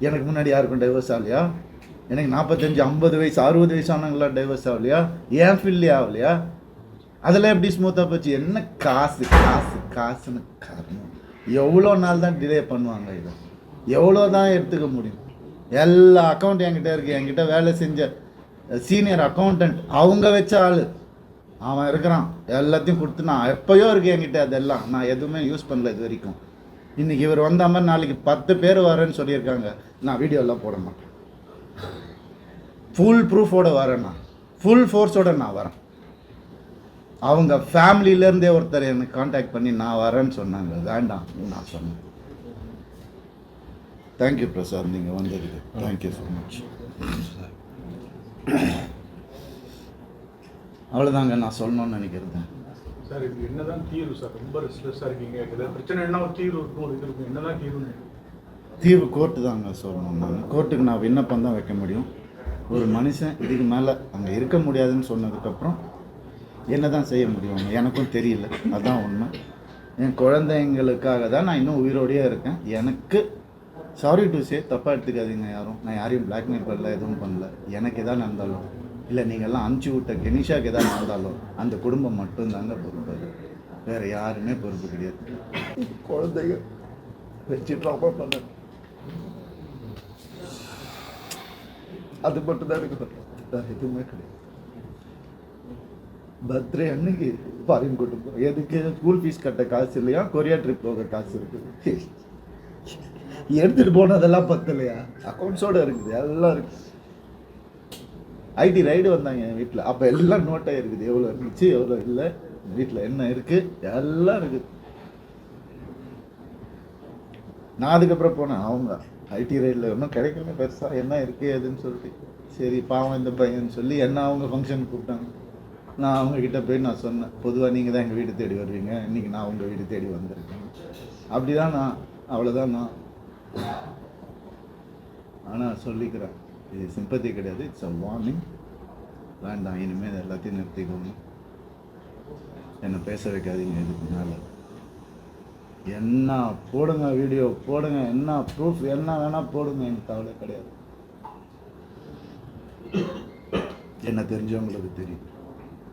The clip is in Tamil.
எனக்கு முன்னாடி யாருக்கும் டைவர்ஸ் ஆகலையா? எனக்கு 45 50 வயசு 60 வயசானவங்களாம் டைவர்ஸ் ஆகலையா? ஏன் ஃபீல்லே ஆகலையா? அதெல்லாம் எப்படி ஸ்மூத்தாக போச்சு? என்ன காசு காசு காசுன்னு காரணம். எவ்வளோ நாள் தான் டிலே பண்ணுவாங்க? இதை எவ்வளோ தான் எடுத்துக்க முடியும்? எல்லா அக்கௌண்ட் என்கிட்ட இருக்குது. என்கிட்ட வேலை செஞ்ச சீனியர் அக்கௌண்டன்ட் அவங்க வச்ச ஆள் அவன் இருக்கிறான். எல்லாத்தையும் கொடுத்து நான் எப்போயோ இருக்குது என்கிட்ட. அதெல்லாம் நான் எதுவுமே யூஸ் பண்ணல இது வரைக்கும். இன்றைக்கி இவர் வந்த மாதிரி நாளைக்கு 10 பேர் வரேன்னு சொல்லியிருக்காங்க. நான் வீடியோலாம் போட மாட்டேன். ஃபுல் ப்ரூஃபோடு வரேன். நான் ஃபுல் ஃபோர்ஸோடு நான் வரேன். அவங்க ஃபேமிலியிலேருந்தே ஒருத்தர் எனக்கு காண்டாக்ட் பண்ணி நான் வரேன்னு சொன்னாங்க. வேண்டாம் நான் சொன்னேன். தேங்க்யூ பிரசாத், நீங்கள் வந்ததுக்கு தேங்க்யூ ஸோ மச். அவ்வளோதாங்க நான் சொல்லணும்னு நினைக்கிறது. சார் இது என்னதான் தீர்வு சார்? ரொம்ப ரெஸ்ட்லெஸ்ஸாக இருக்கீங்க. ஏதாவது பிரச்சனை என்ன ஒரு தீர்வு இருக்கும், இது இருக்கும், என்னதான் தீர்வுன்னு? தீர்வு கோர்ட்டு தாங்க சொல்லணும். நான் கோர்ட்டுக்கு நான் விண்ணப்பம் தான் வைக்க முடியும். ஒரு மனுஷன் இதுக்கு மேலே அங்கே இருக்க முடியாதுன்னு சொன்னதுக்கப்புறம் என்ன தான் செய்ய முடியும்? எனக்கும் தெரியல. அதுதான் உண்மை. என் குழந்தைங்களுக்காக தான் நான் இன்னும் உயிரோடையே இருக்கேன். எனக்கு சாரி டு சே, தப்பாக எடுத்துக்காதீங்க யாரும். நான் யாரையும் பிளாக்மெயில் பண்ணல, எதுவும் பண்ணல. எனக்கு எதாவது நடந்தாலும் இல்லை நீங்கள்லாம் அனுப்பிச்சி விட்ட கெனிஷாக்கு எதாவது நடந்தாலும் அந்த குடும்பம் மட்டும்தாங்க பொறுப்பு. வேறு யாருமே பொறுப்பு கிடையாது. குழந்தைங்க வச்சு ட்ராப்பா பண்ண அது மட்டும்தான் இருக்குது. வேறு எதுவுமே கிடையாது. பர்த்டே அன்னைக்கு ஃபாரின் கூட்டு போகிறோம். எதுக்கு? ஸ்கூல் ஃபீஸ் கட்ட காசு இல்லையா, கொரியா ட்ரிப் போக காசு இருக்குது. எடுத்துகிட்டு போனதெல்லாம் பத்தலையா? அக்கௌண்ட்ஸோடு இருக்குது, எல்லாம் இருக்குது. ஐடி ரைடு வந்தாங்க என் வீட்டில். அப்போ எல்லாம் நோட்டாக இருக்குது. எவ்வளோ இருந்துச்சு எவ்வளோ இல்லை, வீட்டில் என்ன இருக்குது எல்லாம் இருக்குது. நான் அதுக்கப்புறம் போனேன். அவங்க ஐடி ரைடில் ஒன்றும் கிடைக்கல பெருசாக. என்ன இருக்குது எதுன்னு சொல்லிட்டு சரி பாவம் இந்த பையன்னு சொல்லி என்ன அவங்க ஃபங்க்ஷனுக்கு கூப்பிட்டாங்க. நான் அவங்கக்கிட்ட போய் நான் சொன்னேன், பொதுவாக நீங்கள் தான் எங்கள் வீடு தேடி வருவீங்க, இன்றைக்கி நான் உங்கள் வீடு தேடி வந்திருக்கேன். அப்படி தான் நான், அவ்வளோதான் நான். ஆனால் சொல்லிக்கிறேன், இது சிம்பத்தி கிடையாது, இட்ஸ் அ வார்னிங். வேண்டாம், இனிமேல் எல்லாத்தையும் நிறுத்திக்கோங்க. என்னை பேச வைக்காதீங்க இதுக்கு மேலே. என்ன போடுங்க, வீடியோ போடுங்க, என்ன ப்ரூஃப் என்ன வேணால் போடுங்க, எனக்கு கவலை கிடையாது. என்ன தெரிஞ்சவங்களுக்கு தெரியும்.